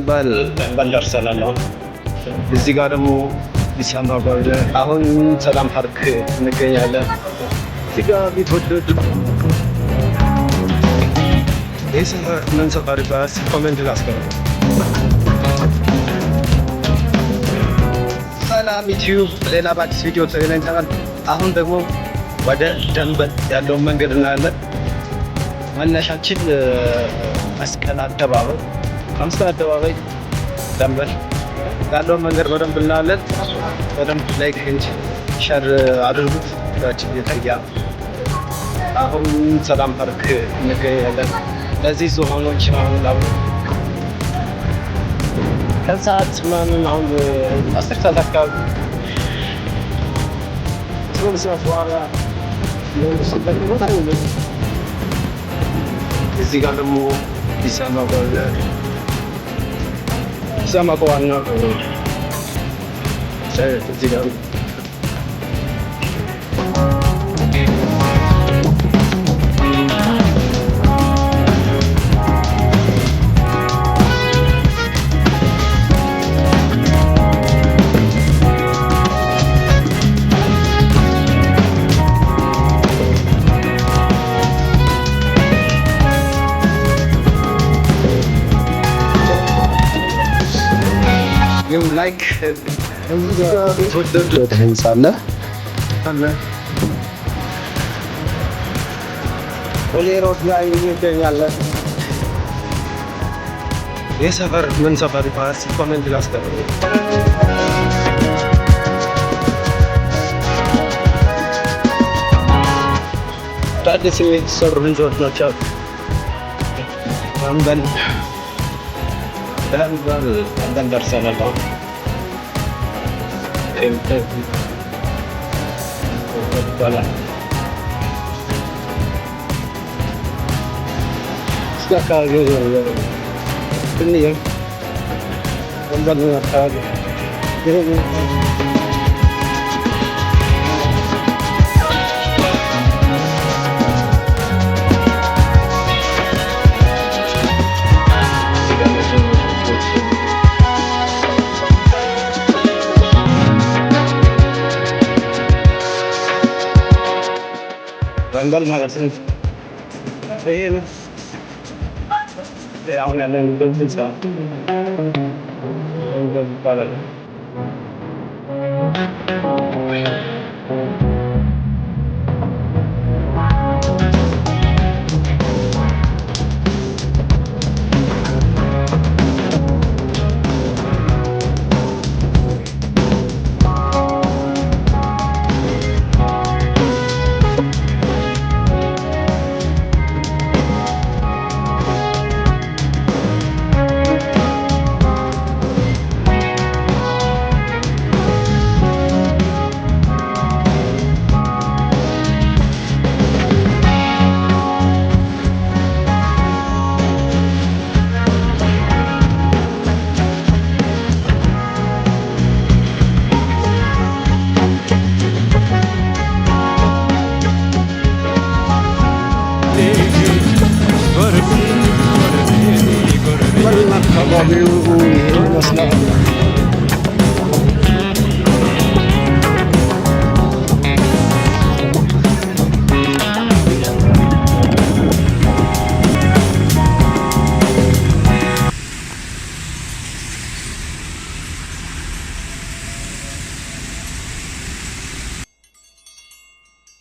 በአንድ ደርሰናል። እዚህ ጋር ደግሞ አሁን ሰላም ፓርክ እንገኛለን። እዚህ ጋር ቢትወደድ ምን ሰፈር ባስ ኮሜንት ላስቀር። ሰላም ዩቲዩብ፣ ሌላ በአዲስ ቪዲዮ ተገናኝተናል። አሁን ደግሞ ወደ ደንበል ያለውን መንገድ እናያለን። መነሻችን መስቀል አደባባይ ደንበል ያለውን መንገድ በደንብ እናያለን። በደንብ ላይክ ሸር አድርጉት። የተያ አሁን ሰላም ፓርክ እንገኛለን። ለዚህ ዝሆኖች አሁን ከሰዓት ምናምን አሁን 10 ሰዓት አካባቢ እዚህ ጋር ደግሞ ዋና እዚህ ጋር ላይክ ወደ ህንፃ አለ ሮድ ላይ ይገኛለን። የሰፈር ምን ሰፈር ይባላል? ኮሜንት ላስቀምጡ። አዲስ የተሰሩ ህንፃዎች ናቸው። ደንበል ደርሰናል። ደንበል ማለት ነው። ይሄ ነው አሁን ያለንበት ህንፃ ይባላል። አካባቢው